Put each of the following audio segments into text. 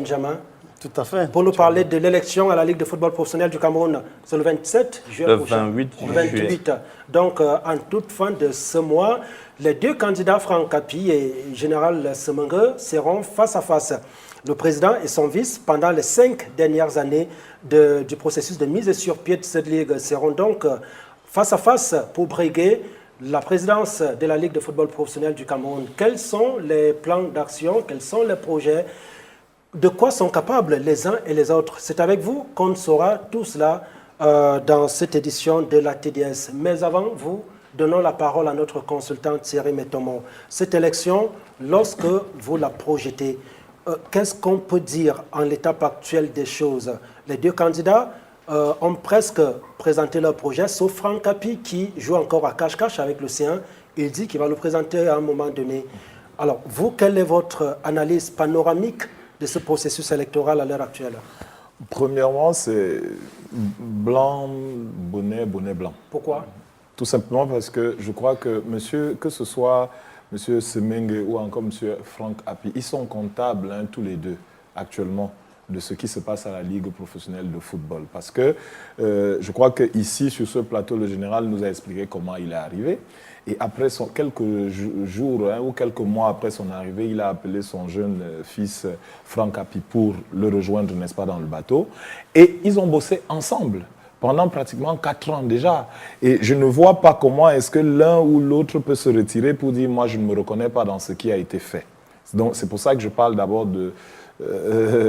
Benjamin. Tout à fait. Pour nous parler de l'élection à la Ligue de football professionnel du Cameroun, c'est le 27 juillet Le prochain. 28 juillet. Donc, en toute fin de ce mois, les deux candidats, Franck Api et Général Semengue, seront face à face. Le président et son vice, pendant les 5 dernières années du processus de mise sur pied de cette Ligue, seront donc face à face pour briguer la présidence de la Ligue de football professionnel du Cameroun. Quels sont les plans d'action, quels sont les projets? De quoi sont capables les uns et les autres? C'est avec vous qu'on saura tout cela dans cette édition de la TDS. Mais avant vous, donnons la parole à notre consultant Thierry Metomo. Cette élection, lorsque vous la projetez, qu'est-ce qu'on peut dire en l'étape actuelle des choses? Les deux candidats ont presque présenté leur projet, sauf Franck Api qui joue encore à cache-cache avec l'Océan. Il dit qu'il va le présenter à un moment donné. Alors, vous, quelle est votre analyse panoramique de ce processus électoral à l'heure actuelle? Premièrement, c'est blanc, bonnet, bonnet blanc. Pourquoi? Tout simplement parce que je crois que que ce soit M. Semengue ou encore M. Franck Api, ils sont comptables tous les deux actuellement de ce qui se passe à la Ligue professionnelle de football. Parce que je crois qu'ici, sur ce plateau, le général nous a expliqué comment il est arrivé. Et après quelques jours ou quelques mois après son arrivée, il a appelé son jeune fils Franck Api pour le rejoindre, n'est-ce pas, dans le bateau. Et ils ont bossé ensemble pendant pratiquement 4 ans déjà. Et je ne vois pas comment est-ce que l'un ou l'autre peut se retirer pour dire « moi, je ne me reconnais pas dans ce qui a été fait ». Donc, c'est pour ça que je parle d'abord de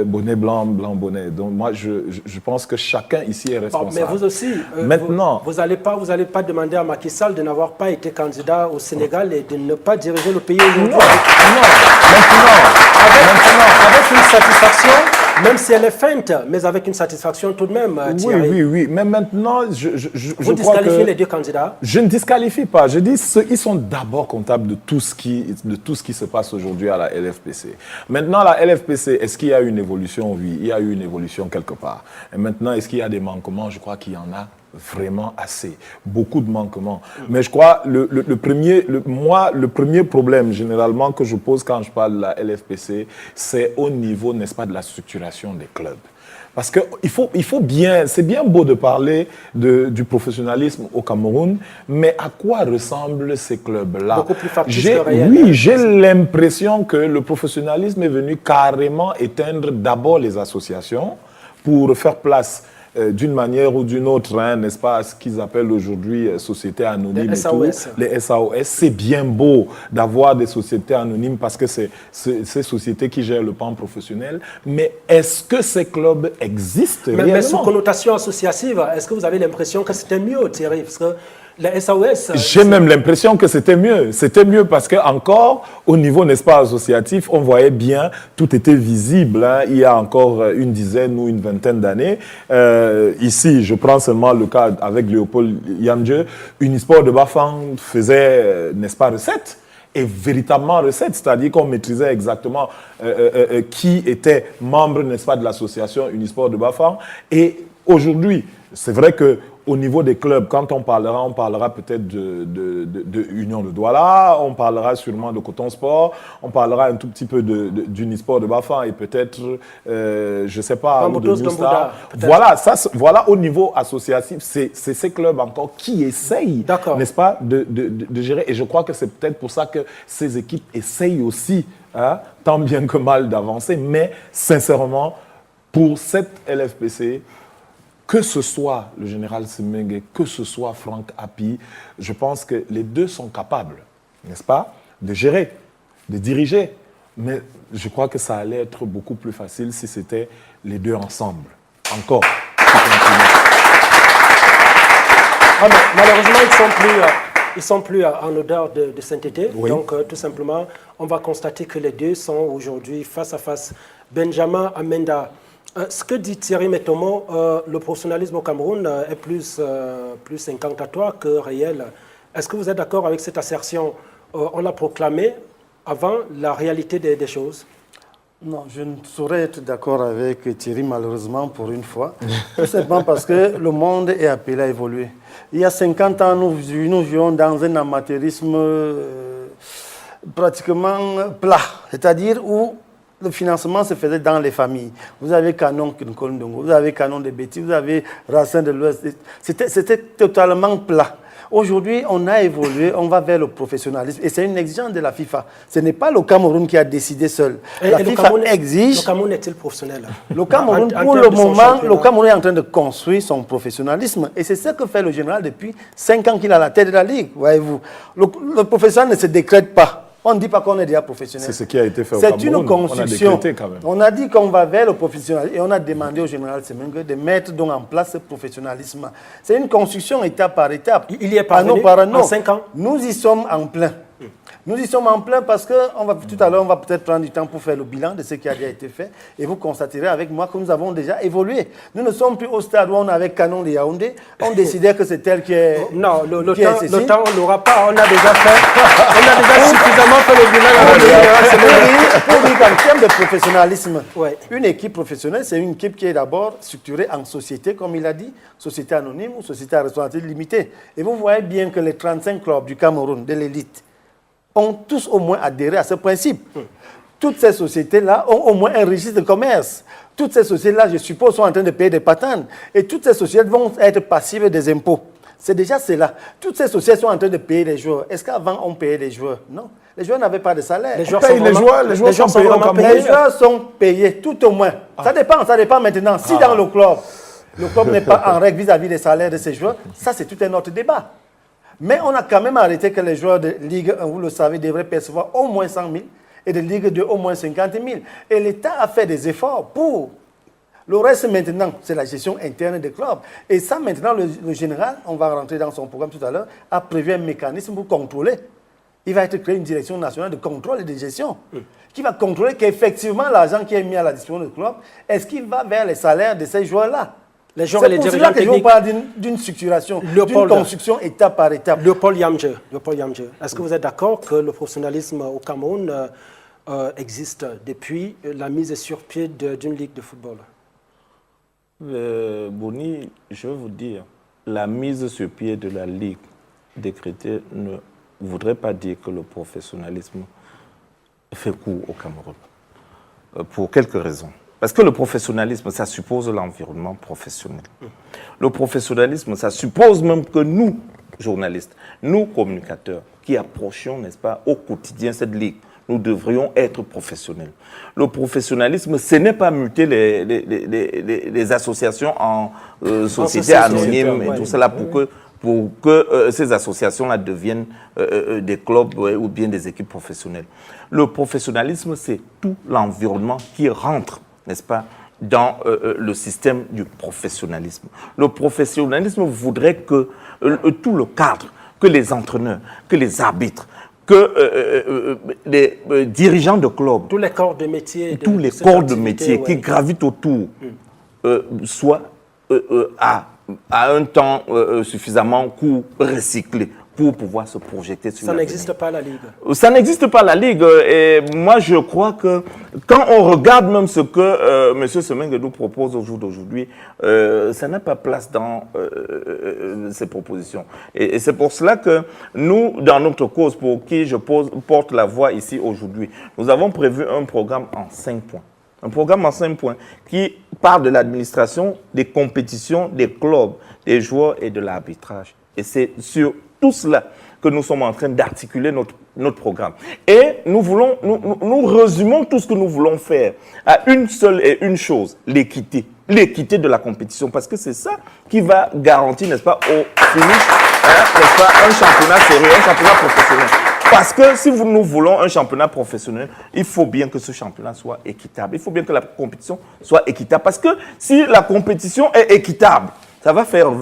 bonnet blanc, blanc bonnet. Donc moi, je pense que chacun ici est responsable. Mais vous aussi, maintenant, vous n'allez pas demander à Macky Sall de n'avoir pas été candidat au Sénégal et de ne pas diriger le pays aujourd'hui. Non, Avec une satisfaction, même si elle est feinte, mais avec une satisfaction tout de même, Thierry. Oui. Mais maintenant, vous disqualifiez les deux candidats? Je ne disqualifie pas. Je dis qu'ils sont d'abord comptables de tout ce qui se passe aujourd'hui à la LFPC. Maintenant, la LFPC, est-ce qu'il y a une évolution? Oui, il y a eu une évolution quelque part. Et maintenant, est-ce qu'il y a des manquements? Je crois qu'il y en a vraiment assez. Beaucoup de manquements. Mais je crois le premier problème généralement que je pose quand je parle de la LFPC, c'est au niveau, n'est-ce pas, de la structuration des clubs. Parce que c'est bien beau de parler du professionnalisme au Cameroun, mais à quoi ressemblent ces clubs-là? Beaucoup plus factice que réel. Oui, j'ai l'impression que le professionnalisme est venu carrément éteindre d'abord les associations pour faire place d'une manière ou d'une autre, n'est-ce pas, à ce qu'ils appellent aujourd'hui sociétés anonymes. Les SAOS. Les SAOS, c'est bien beau d'avoir des sociétés anonymes parce que c'est ces sociétés qui gèrent le pan professionnel. Mais est-ce que ces clubs existent réellement? Mais sous connotation associative, est-ce que vous avez l'impression que c'était mieux, Thierry? Parce que les SAOS... J'ai même l'impression que c'était mieux. C'était mieux parce qu'encore, au niveau, n'est-ce pas, associatif, on voyait bien, tout était visible. Il y a encore une dizaine ou une vingtaine d'années. Ici, je prends seulement le cas avec Léopold Yamdje, Unisport de Bafang faisait, n'est-ce pas, recette. Et véritablement recette, c'est-à-dire qu'on maîtrisait exactement qui était membre, n'est-ce pas, de l'association Unisport de Bafang. Et aujourd'hui, c'est vrai que au niveau des clubs, quand on parlera peut-être de Union de Douala, on parlera sûrement de Coton Sport, on parlera un tout petit peu d'Unisport de Bafang et peut-être, je ne sais pas, de Newstar. Voilà au niveau associatif, c'est ces clubs encore qui essayent, n'est-ce pas, de gérer. Et je crois que c'est peut-être pour ça que ces équipes essayent aussi, tant bien que mal, d'avancer. Mais sincèrement, pour cette LFPC, que ce soit le général Semengue, que ce soit Franck Api, je pense que les deux sont capables, n'est-ce pas, de gérer, de diriger. Mais je crois que ça allait être beaucoup plus facile si c'était les deux ensemble. Encore. Malheureusement, ils sont plus en odeur de sainteté. Oui. Donc, tout simplement, on va constater que les deux sont aujourd'hui face à face. Benjamin Amenda. Ce que dit Thierry Metomo, le professionnalisme au Cameroun est plus incantatoire que réel. Est-ce que vous êtes d'accord avec cette assertion? On l'a proclamé avant la réalité des choses. Non, je ne saurais être d'accord avec Thierry, malheureusement, pour une fois. Tout simplement parce que le monde est appelé à évoluer. Il y a 50 ans, nous vivions dans un amateurisme pratiquement plat, c'est-à-dire où le financement se faisait dans les familles. Vous avez Canon Nkolndongo, vous avez Canon de Béti, vous avez Racine de l'Ouest. C'était totalement plat. Aujourd'hui, on a évolué, on va vers le professionnalisme. Et c'est une exigence de la FIFA. Ce n'est pas le Cameroun qui a décidé seul. La FIFA exige... Le Cameroun est-il professionnel? Le Cameroun, pour le moment, le Cameroun est en train de construire son professionnalisme. Et c'est ce que fait le général depuis 5 ans qu'il est à la tête de la Ligue, voyez-vous. Le professionnel ne se décrète pas. On ne dit pas qu'on est déjà professionnel. C'est ce qui a été fait au Cameroun. C'est une construction. On a décrété quand même. On a dit qu'on va vers le professionnalisme et on a demandé au général Semengue de mettre donc en place ce professionnalisme. C'est une construction étape par étape. Il y est parvenu en 5 ans. Nous y sommes en plein. Nous y sommes en plein parce que tout à l'heure, on va peut-être prendre du temps pour faire le bilan de ce qui a déjà été fait. Et vous constaterez avec moi que nous avons déjà évolué. Nous ne sommes plus au stade où on avait Canon de Yaoundé. On décidait que c'est elle qui est... Non, le temps, on n'aura pas. On a déjà fait. On a déjà suffisamment fait le bilan. Pour dire qu'en termes de professionnalisme, une équipe professionnelle, c'est une équipe qui est d'abord structurée en société, comme il a dit, société anonyme ou société à responsabilité limitée. Et vous voyez bien que les 35 clubs du Cameroun, de l'élite, ont tous au moins adhéré à ce principe. Toutes ces sociétés-là ont au moins un registre de commerce. Toutes ces sociétés-là, je suppose, sont en train de payer des patentes. Et toutes ces sociétés vont être passives des impôts. C'est déjà cela. Toutes ces sociétés sont en train de payer les joueurs. Est-ce qu'avant, on payait les joueurs? Non. Les joueurs n'avaient pas de salaire. Les joueurs sont payés. Les joueurs sont payés, tout au moins. Ça dépend maintenant. Si dans le club n'est pas en règle vis-à-vis des salaires de ces joueurs, ça c'est tout un autre débat. Mais on a quand même arrêté que les joueurs de Ligue 1, vous le savez, devraient percevoir au moins 100 000 et de Ligue 2 au moins 50 000. Et l'État a fait des efforts pour. Le reste maintenant, c'est la gestion interne des clubs. Et ça maintenant, le général, on va rentrer dans son programme tout à l'heure, a prévu un mécanisme pour contrôler. Il va être créé une direction nationale de contrôle et de gestion qui va contrôler qu'effectivement l'argent qui est mis à la disposition du club, est-ce qu'il va vers les salaires de ces joueurs-là? Les joueurs et les dirigeants techniques. Je parle d'une structuration, d'une construction étape par étape. Léopold Yamje, est-ce que vous êtes d'accord que le professionnalisme au Cameroun existe depuis la mise sur pied d'une ligue de football? Boni, je veux vous dire, la mise sur pied de la ligue décrétée ne voudrait pas dire que le professionnalisme fait cours au Cameroun. Pour quelques raisons. Parce que le professionnalisme, ça suppose l'environnement professionnel. Le professionnalisme, ça suppose même que nous, journalistes, nous, communicateurs, qui approchons, n'est-ce pas, au quotidien cette ligue, nous devrions être professionnels. Le professionnalisme, ce n'est pas muter les associations en sociétés anonymes et tout cela pour que ces associations-là deviennent des clubs ou bien des équipes professionnelles. Le professionnalisme, c'est tout l'environnement qui rentre, n'est-ce pas, dans le système du professionnalisme. Le professionnalisme voudrait que tout le cadre, que les entraîneurs, que les arbitres, que les dirigeants de clubs, tous les corps de métier, qui gravitent autour, soient à un temps suffisamment court, recyclé, pour pouvoir se projeter sur ça n'existe pas la Ligue. Ça n'existe pas la Ligue. Et moi, je crois que quand on regarde même ce que M. Semengue nous propose au jour d'aujourd'hui, ça n'a pas place dans ces propositions. Et c'est pour cela que nous, dans notre cause, pour qui je porte la voix ici aujourd'hui, nous avons prévu un programme en 5 points. Un programme en 5 points qui parle de l'administration, des compétitions, des clubs, des joueurs et de l'arbitrage. Et c'est sur tout cela que nous sommes en train d'articuler notre programme. Et nous résumons tout ce que nous voulons faire à une seule et une chose, l'équité. L'équité de la compétition, parce que c'est ça qui va garantir, n'est-ce pas, au finish, n'est-ce pas, un championnat sérieux, un championnat professionnel. Parce que si nous voulons un championnat professionnel, il faut bien que ce championnat soit équitable. Il faut bien que la compétition soit équitable. Parce que si la compétition est équitable, ça va faire revenir